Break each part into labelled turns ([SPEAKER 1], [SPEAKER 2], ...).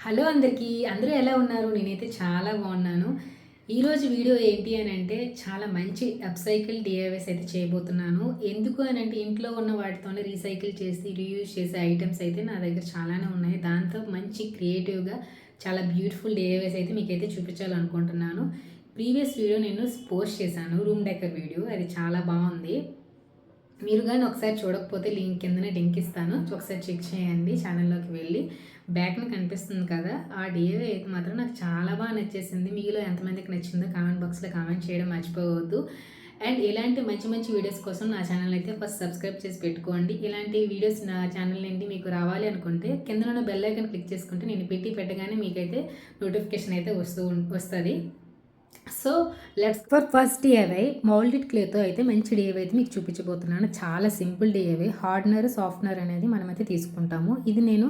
[SPEAKER 1] Hello అందరికీ. అందరూ ఎలా ఉన్నారు? నేనైతే చాలా బాగున్నాను. ఈరోజు వీడియో ఏంటి అనంటే చాలా మంచి అప్‌సైకిల్ డీఐవైస్ అయితే చేయబోతున్నాను. ఎందుకు అనంటే ఇంట్లో ఉన్న వాటితోనే రీసైకిల్ చేసి, రీయూజ్ చేసే ఐటెమ్స్ అయితే నా దగ్గర చాలానే ఉన్నాయి. దాంతో మంచి క్రియేటివ్‌గా చాలా బ్యూటిఫుల్ డీఐవైస్ అయితే మీకైతే చూపించాలనుకుంటున్నాను. ప్రీవియస్ వీడియో నేను పోస్ట్ చేశాను. Room decor video. అది చాలా బాగుంది. మీరు గాని ఒకసారి చూడకపోతే లింక్ ఇస్తాను. ఒకసారి చెక్ చేయండి ఛానల్‌లోకి వెళ్ళి. బ్యాక్‌న కనిపిస్తుంది కదా! ఆ డీఐవై అయితే మాత్రం నాకు చాలా బాగా నచ్చేసింది. మీలో ఎంతమందికి నచ్చిందో కామెంట్ బాక్స్‌లో కామెంట్ చేయడం మర్చిపోవద్దు. అండ్ ఇలాంటి మంచి మంచి వీడియోస్ కోసం నా ఛానల్ అయితే ఫస్ట్ సబ్స్క్రైబ్ చేసి పెట్టుకోండి. ఇలాంటి వీడియోస్ నా ఛానల్ నుండి మీకు రావాలి అనుకుంటే కిందన ఉన్న బెల్ ఐకాన్ క్లిక్ చేసుకుంటే నేను పెట్టగానే మీకైతే నోటిఫికేషన్ అయితే వస్తది. So let's for first DIY moulded క్లేతో అయితే మంచి డీఐవై అయితే మీకు చూపించబోతున్నాను. చాలా సింపుల్ డీఐవై. హార్డ్నర్, సాఫ్ట్నర్ అనేది మనమైతే తీసుకుంటాము. ఇది నేను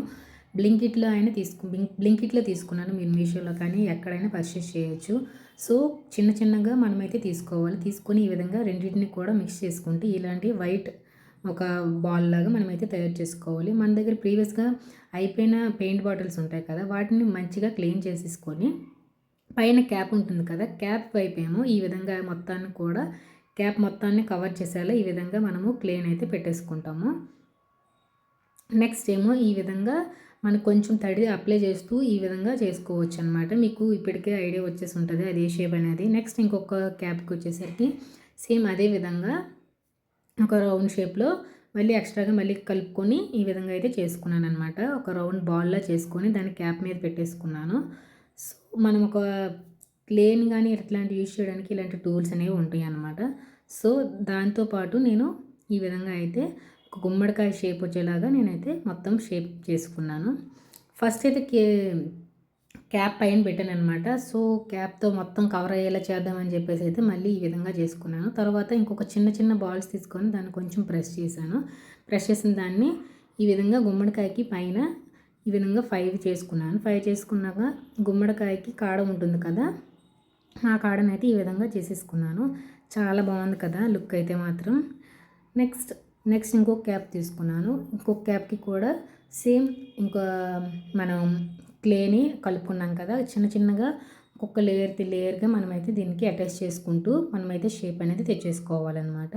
[SPEAKER 1] బ్లింకిట్లో తీసుకున్నాను. మీరు మీషోలో కానీ ఎక్కడైనా పర్చేస్ చేయొచ్చు. సో చిన్నగా మనమైతే తీసుకోవాలి. తీసుకొని ఈ విధంగా రెండింటిని కూడా మిక్స్ చేసుకుంటే ఇలాంటి వైట్ ఒక బాల్ లాగా మనమైతే తయారు చేసుకోవాలి. మన దగ్గర ప్రీవియస్గా అయిపోయిన పెయింట్ బాటిల్స్ ఉంటాయి కదా, వాటిని మంచిగా క్లీన్ చేసేసుకొని పైన క్యాప్ ఉంటుంది కదా, క్యాప్ వైపు ఏమో ఈ విధంగా క్యాప్ మొత్తాన్ని కవర్ చేసేలా ఈ విధంగా మనము క్లీన్ అయితే పెట్టేసుకుంటాము. నెక్స్ట్ ఏమో ఈ విధంగా మనకు కొంచెం తడి అప్లై చేస్తూ ఈ విధంగా చేసుకోవచ్చు అనమాట. మీకు ఇప్పటికే ఐడియా వచ్చేసి ఉంటుంది అది ఏ షేప్ అనేది. నెక్స్ట్ ఇంకొక క్యాప్కి వచ్చేసరికి సేమ్ అదే విధంగా ఒక రౌండ్ షేప్లో మళ్ళీ ఎక్స్ట్రాగా కలుపుకొని ఈ విధంగా అయితే చేసుకున్నాను అనమాట. ఒక రౌండ్ బాల్లా చేసుకొని దాన్ని క్యాప్ మీద పెట్టేసుకున్నాను. సో మనం ఒక ప్లేన్ కానీ ఇట్లాంటివి యూజ్ చేయడానికి ఇలాంటి టూల్స్ అనేవి ఉంటాయి అన్నమాట. సో దాంతోపాటు నేను ఈ విధంగా అయితే ఒక గుమ్మడికాయ షేప్ వచ్చేలాగా నేనైతే మొత్తం షేప్ చేసుకున్నాను. ఫస్ట్ అయితే క్యాప్ పైన పెట్టాను అనమాట. సో క్యాప్తో మొత్తం కవర్ అయ్యేలా చేద్దామని చెప్పేసి అయితే మళ్ళీ ఈ విధంగా చేసుకున్నాను. తర్వాత ఇంకొక చిన్న బాల్స్ తీసుకొని దాన్ని కొంచెం ప్రెస్ చేశాను. ప్రెస్ చేసిన దాన్ని ఈ విధంగా గుమ్మడికాయకి పైన ఈ విధంగా 5 చేసుకున్నాను. 5 చేసుకున్నాక గుమ్మడికాయకి కాడ ఉంటుంది కదా, ఆ కాడనైతే ఈ విధంగా చేసేసుకున్నాను. చాలా బాగుంది కదా లుక్ అయితే మాత్రం. నెక్స్ట్ ఇంకొక క్యాప్ తీసుకున్నాను. ఇంకొక క్యాప్కి కూడా సేమ్ ఇంకా మనం క్లేని కలుపుకున్నాం కదా, చిన్నగా ఒక్కొక్క లేయర్గా మనమైతే దీనికి అటాచ్ చేసుకుంటూ మనమైతే షేప్ అనేది తెచ్చేసుకోవాలన్నమాట.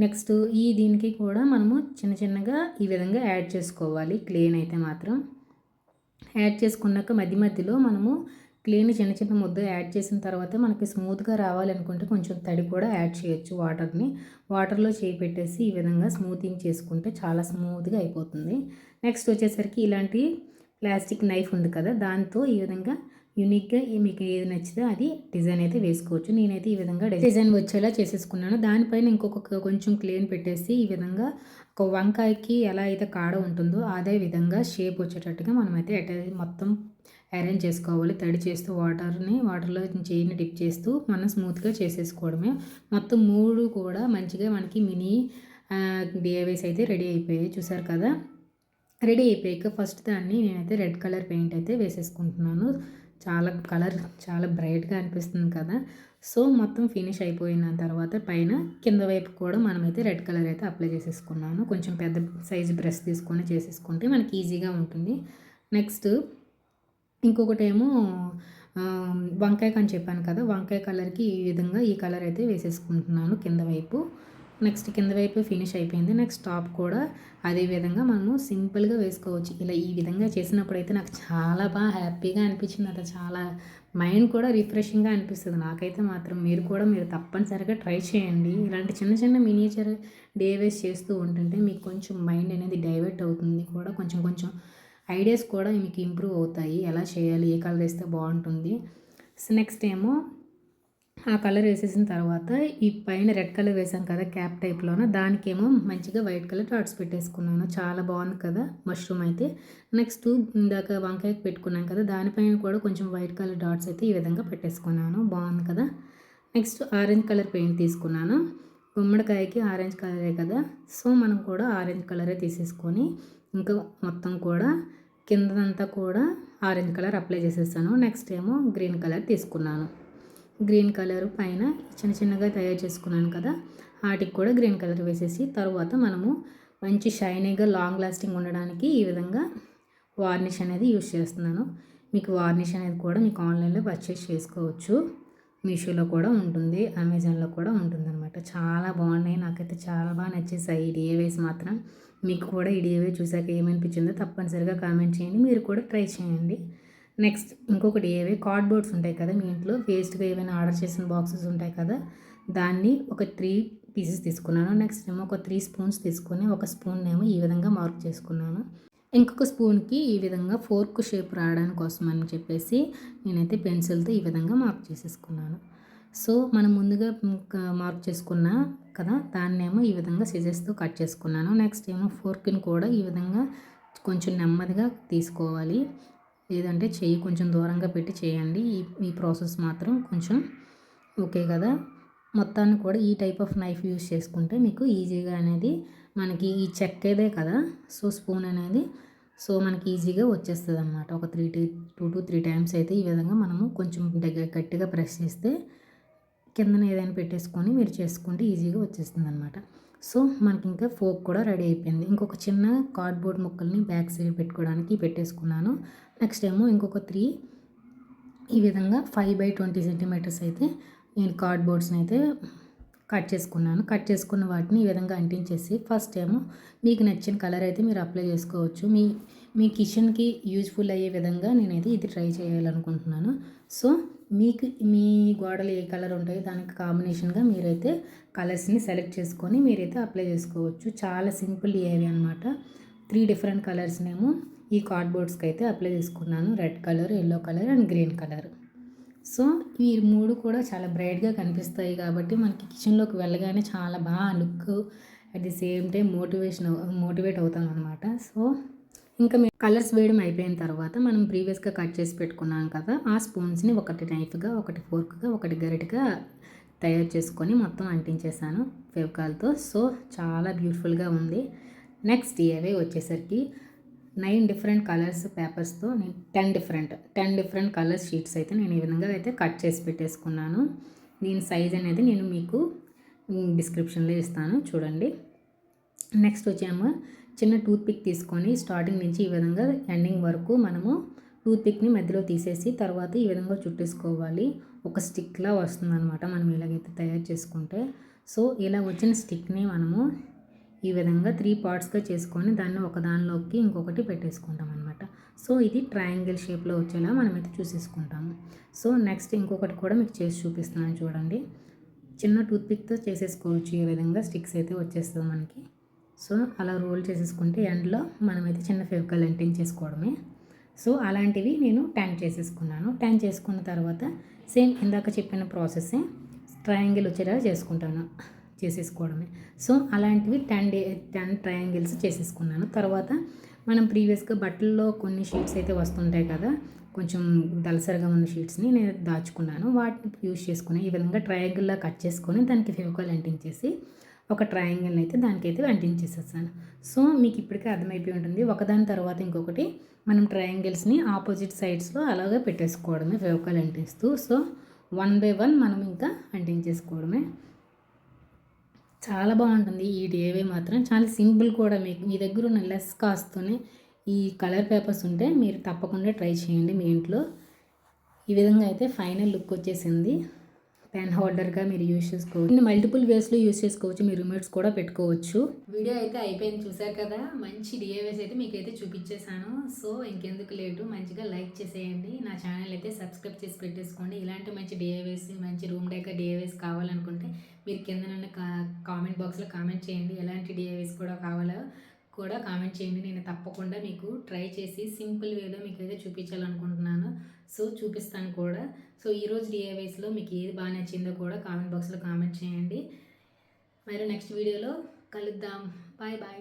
[SPEAKER 1] నెక్స్ట్ దీనికి కూడా మనము చిన్నగా ఈ విధంగా యాడ్ చేసుకోవాలి. క్లేని అయితే మాత్రం యాడ్ చేసుకున్నాక మధ్యలో మనము క్లేని చిన్న ముద్ద యాడ్ చేసిన తర్వాత మనకి స్మూత్గా రావాలనుకుంటే కొంచెం తడి కూడా యాడ్ చేయొచ్చు. వాటర్లో చేయి పెట్టేసి ఈ విధంగా స్మూతింగ్ చేసుకుంటే చాలా స్మూత్గా అయిపోతుంది. నెక్స్ట్ వచ్చేసరికి ఇలాంటి ప్లాస్టిక్ నైఫ్ ఉంది కదా, దాంతో ఈ విధంగా యూనిక్గా మీకు ఏది నచ్చితే అది డిజైన్ అయితే వేసుకోవచ్చు. నేనైతే ఈ విధంగా డిజైన్ వచ్చేలా చేసేసుకున్నాను. దానిపైన ఇంకొక కొంచెం క్లేన్ పెట్టేసి ఈ విధంగా ఒక వంకాయకి ఎలా అయితే కాడ ఉంటుందో అదే విధంగా షేప్ వచ్చేటట్టుగా మనమైతే మొత్తం అరేంజ్ చేసుకోవాలి. తడి చేస్తూ వాటర్లో చేయిని డిప్ చేస్తూ మనం స్మూత్గా చేసేసుకోవడమే. మొత్తం 3 కూడా మంచిగా మనకి మినీ డిఐవైస్ అయితే రెడీ అయిపోయాయి. చూసారు కదా. రెడీ అయిపోయాక ఫస్ట్ దాన్ని నేనైతే రెడ్ కలర్ పెయింట్ అయితే వేసేసుకుంటున్నాను. కలర్ చాలా బ్రైట్గా అనిపిస్తుంది కదా. సో మొత్తం ఫినిష్ అయిపోయిన తర్వాత పైన కింద వైపు కూడా మనమైతే రెడ్ కలర్ అయితే అప్లై చేసేసుకున్నాను. కొంచెం పెద్ద సైజు బ్రష్ తీసుకొని చేసేసుకుంటే మనకి ఈజీగా ఉంటుంది. నెక్స్ట్ ఇంకొకటేమో వంకాయ అని చెప్పాను కదా, వంకాయ కలర్కి ఈ విధంగా ఈ కలర్ అయితే వేసేసుకుంటున్నాను కింద వైపు. నెక్స్ట్ కింద వైపు ఫినిష్ అయిపోయింది. నెక్స్ట్ టాప్ కూడా అదే విధంగా మనము సింపుల్గా వేసుకోవచ్చు. ఇలా ఈ విధంగా చేసినప్పుడు అయితే నాకు చాలా బాగా హ్యాపీగా అనిపించింది. అట్లా చాలా మైండ్ కూడా రిఫ్రెషింగ్గా అనిపిస్తుంది నాకైతే మాత్రం. మీరు తప్పనిసరిగా ట్రై చేయండి. ఇలాంటి చిన్న మినియేచర్ డీఐవైస్ చేస్తూ ఉంటుంటే మీకు కొంచెం మైండ్ అనేది డైవర్ట్ అవుతుంది కూడా, కొంచెం ఐడియాస్ కూడా మీకు ఇంప్రూవ్ అవుతాయి. ఎలా చేయాలి, ఏ కలర్ వేస్తే బాగుంటుంది. సో నెక్స్ట్ ఏమో ఆ కలర్ వేసేసిన తర్వాత ఈ పైన రెడ్ కలర్ వేసాం కదా క్యాప్ టైప్లోన, దానికేమో మంచిగా వైట్ కలర్ డాట్స్ పెట్టేసుకున్నాను. చాలా బాగుంది కదా మష్రూమ్ అయితే. నెక్స్ట్ ఇందాక వంకాయకి పెట్టుకున్నాం కదా, దానిపైన కూడా కొంచెం వైట్ కలర్ డాట్స్ అయితే ఈ విధంగా పెట్టేసుకున్నాను. బాగుంది కదా. నెక్స్ట్ ఆరెంజ్ కలర్ పెయింట్ తీసుకున్నాను. గుమ్మడికాయకి ఆరెంజ్ కలరే కదా, సో మనం కూడా ఆరెంజ్ కలరే తీసేసుకొని ఇంకా మొత్తం కూడా కిందంతా కూడా ఆరెంజ్ కలర్ అప్లై చేసేసాను. నెక్స్ట్ ఏమో గ్రీన్ కలర్ తీసుకున్నాను. గ్రీన్ కలర్ పైన చిన్నగా తయారు చేసుకున్నాను కదా, వాటికి కూడా గ్రీన్ కలర్ వేసేసి తర్వాత మనము మంచి షైనీగా లాంగ్ లాస్టింగ్ ఉండడానికి ఈ విధంగా వార్నిష్ అనేది యూజ్ చేస్తున్నాను. మీకు వార్నిష్ అనేది కూడా మీకు ఆన్లైన్లో పర్చేస్ చేసుకోవచ్చు. మీషోలో కూడా ఉంటుంది, అమెజాన్లో కూడా ఉంటుందన్నమాట. చాలా బాగున్నాయి, నాకైతే చాలా బాగా నచ్చేసాయి ఈ డిఐవైస్ మాత్రం. మీకు కూడా ఈ డిఐవై చూసాక ఏమనిపించిందో తప్పనిసరిగా కామెంట్ చేయండి, మీరు కూడా ట్రై చేయండి. నెక్స్ట్ ఇంకొక డిఐవై కార్డ్బోర్డ్స్ ఉంటాయి కదా మీ ఇంట్లో, వేస్ట్గా ఏమైనా ఆర్డర్ చేసిన బాక్సెస్ ఉంటాయి కదా, దాన్ని ఒక 3 పీసెస్ తీసుకున్నాను. నెక్స్ట్ ఏమో ఒక 3 స్పూన్స్ తీసుకొని ఒక స్పూన్ ఏమో ఈ విధంగా మార్క్ చేసుకున్నాను. ఇంకొక స్పూన్కి ఈ విధంగా ఫోర్క్ షేప్ రావడానికి కోసం అని చెప్పేసి నేనైతే పెన్సిల్తో ఈ విధంగా మార్క్ చేసేసుకున్నాను. సో మనం ముందుగా మార్క్ చేసుకున్న కదా, దాన్నేమో ఈ విధంగా సిజర్స్తో కట్ చేసుకున్నాను. నెక్స్ట్ ఏమో ఫోర్క్ని కూడా ఈ విధంగా కొంచెం నెమ్మదిగా తీసుకోవాలి, లేదంటే చెయ్యి కొంచెం దూరంగా పెట్టి చేయండి. ఈ ప్రాసెస్ మాత్రం కొంచెం ఓకే కదా. మొత్తాన్ని కూడా ఈ టైప్ ఆఫ్ నైఫ్ యూస్ చేసుకుంటే మీకు ఈజీగా అనేది మనకి ఈ చెక్కేదే కదా, సో స్పూన్ అనేది సో మనకి ఈజీగా వచ్చేస్తుంది అనమాట. ఒక 2 to 3 టైమ్స్ అయితే ఈ విధంగా మనము కొంచెం గట్టిగా ప్రెస్ చేస్తే కిందన ఏదైనా పెట్టేసుకొని మీరు చేసుకుంటే ఈజీగా వచ్చేస్తుంది అనమాట. సో మనకి ఇంకా ఫోక్ కూడా రెడీ అయిపోయింది. ఇంకొక చిన్న కార్డ్బోర్డ్ ముక్కల్ని బ్యాక్ సైడ్ పెట్టుకోవడానికి పెట్టేసుకున్నాను. నెక్స్ట్ ఏమో ఇంకొక 3 ఈ విధంగా 5/20 సెంటీమీటర్స్ అయితే నేను కార్డ్బోర్డ్స్ని అయితే కట్ చేసుకున్నాను. కట్ చేసుకున్న వాటిని ఈ విధంగా అంటించేసి ఫస్ట్ ఏమో మీకు నచ్చిన కలర్ అయితే మీరు అప్లై చేసుకోవచ్చు. మీ కిచెన్కి యూజ్ఫుల్ అయ్యే విధంగా నేనైతే ఇది ట్రై చేయాలనుకుంటున్నాను. సో మీకు మీ గోడలు ఏ కలర్ ఉంటాయో దానికి కాంబినేషన్గా మీరైతే కలర్స్ని సెలెక్ట్ చేసుకొని మీరైతే అప్లై చేసుకోవచ్చు. చాలా సింపుల్ ఏవి అనమాట. 3 డిఫరెంట్ కలర్స్నేమో ఈ కార్డ్బోర్డ్స్కి అయితే అప్లై చేసుకున్నాను. Red colour, yellow colour and green colour. So ఈ 3 కూడా చాలా బ్రైట్గా కనిపిస్తాయి కాబట్టి మనకి కిచెన్లోకి వెళ్ళగానే చాలా బాగా look, at the same time motivate అవుతాం అనమాట. సో ఇంకా మేము కలర్స్ వేయడం అయిపోయిన తర్వాత మనం ప్రీవియస్గా కట్ చేసి పెట్టుకున్నాం కదా, ఆ స్పూన్స్ని ఒకటి నైఫ్గా, ఒకటి ఫోర్క్గా, ఒకటి గరిటగా తయారు చేసుకొని మొత్తం అంటించేసాను ఫెవికాల్తో. సో చాలా బ్యూటిఫుల్గా ఉంది. నెక్స్ట్ డిఐవై వచ్చేసరికి 9 డిఫరెంట్ కలర్స్ పేపర్స్తో నేను 10 డిఫరెంట్ కలర్స్ షీట్స్ అయితే నేను ఈ విధంగా అయితే కట్ చేసి పెట్టేసుకున్నాను. దీని సైజ్ అనేది నేను మీకు డిస్క్రిప్షన్లో ఇస్తాను, చూడండి. నెక్స్ట్ వచ్చేమో చిన్న టూత్పిక్ తీసుకొని స్టార్టింగ్ నుంచి ఈ విధంగా ఎండింగ్ వరకు మనము టూత్పిక్ని మధ్యలో తీసేసి తర్వాత ఈ విధంగా చుట్టేసుకోవాలి. ఒక స్టిక్లా వస్తుందన్నమాట మనం ఇలాగైతే తయారు చేసుకుంటే. సో ఇలా వచ్చిన స్టిక్ని మనము ఈ విధంగా 3 పార్ట్స్గా చేసుకొని దాన్ని ఒక దానిలోకి ఇంకొకటి పెట్టేసుకుంటాం అనమాట. సో ఇది ట్రయాంగిల్ షేప్లో వచ్చేలా మనమైతే చూసేసుకుంటాము. సో నెక్స్ట్ ఇంకొకటి కూడా మీకు చేసి చూపిస్తున్నాను, చూడండి. చిన్న టూత్పిక్తో చేసేసుకోవచ్చు, ఈ విధంగా స్టిక్స్ అయితే వచ్చేస్తుంది మనకి. సో అలా రోల్ చేసేసుకుంటే ఎండ్లో మనమైతే చిన్న ఫెవికాల్ అంటించేసుకోవడమే. సో అలాంటివి నేను 10 చేసేసుకున్నాను. 10 చేసుకున్న తర్వాత సేమ్ ఇందాక చెప్పిన ప్రాసెస్సే ట్రయాంగిల్ వచ్చేలా చేసేసుకోవడమే. సో అలాంటివి 10 ట్రయాంగిల్స్ చేసేసుకున్నాను. తర్వాత మనం ప్రీవియస్గా బట్టల్లో కొన్ని షీట్స్ అయితే వస్తుంటాయి కదా, కొంచెం దలసరిగా ఉన్న షీట్స్ని నేను దాచుకున్నాను. వాటిని యూజ్ చేసుకుని ఈ విధంగా ట్రయాంగిల్లా కట్ చేసుకొని దానికి ఫెవికాల్ అంటించేసి ఒక ట్రయాంగిల్ని అయితే దానికైతే అంటించేసేసాను. సో మీకు ఇప్పటికే అర్థమైపోయి ఉంటుంది, ఒకదాని తర్వాత ఇంకొకటి మనం ట్రయాంగిల్స్ని ఆపోజిట్ సైడ్స్లో అలాగే పెట్టేసుకోవడమే ఫెవికాల్ అంటిస్తూ. సో 1 by 1 మనం ఇంకా అంటించేసుకోవడమే. చాలా బాగుంటుంది ఈ డిఐవై మాత్రం, చాలా సింపుల్ కూడా. మీకు మీ దగ్గర ఉన్న లెస్ కాస్ట్తోనే ఈ కలర్ పేపర్స్ ఉంటే మీరు తప్పకుండా ట్రై చేయండి మీ ఇంట్లో. ఈ విధంగా అయితే ఫైనల్ లుక్ వచ్చేసింది. పెన్ హోల్డర్గా మీరు యూజ్ చేసుకోవచ్చు, మల్టిపుల్ వేస్లో యూజ్ చేసుకోవచ్చు, మీరు రిమోట్స్ కూడా పెట్టుకోవచ్చు. వీడియో అయితే అయిపోయింది, చూసారు కదా. మంచి డిఐవైస్ అయితే మీకైతే చూపించేశాను. సో ఇంకెందుకు లేటు, మంచిగా లైక్ చేసేయండి, నా ఛానల్ అయితే సబ్స్క్రైబ్ చేసి పెట్టేసుకోండి. ఇలాంటి మంచి డిఐవైస్, మంచి రూమ్ డెకర్ డిఐవైస్ కావాలనుకుంటే మీరు కింద నన్ను కామెంట్ బాక్స్లో కామెంట్ చేయండి. ఎలాంటి డిఐవైస్ కూడా కావాలో కూడా కామెంట్ చేయండి. నేను తప్పకుండా మీకు ట్రై చేసి సింపుల్ వేలో మీకు అయితే చూపించాలనుకుంటున్నాను. సో చూపిస్తాను కూడా. సో ఈరోజు డిఐవైస్లో మీకు ఏది బాగా నచ్చిందో కూడా కామెంట్ బాక్స్లో కామెంట్ చేయండి. మరి నెక్స్ట్ వీడియోలో కలుద్దాం. Bye bye.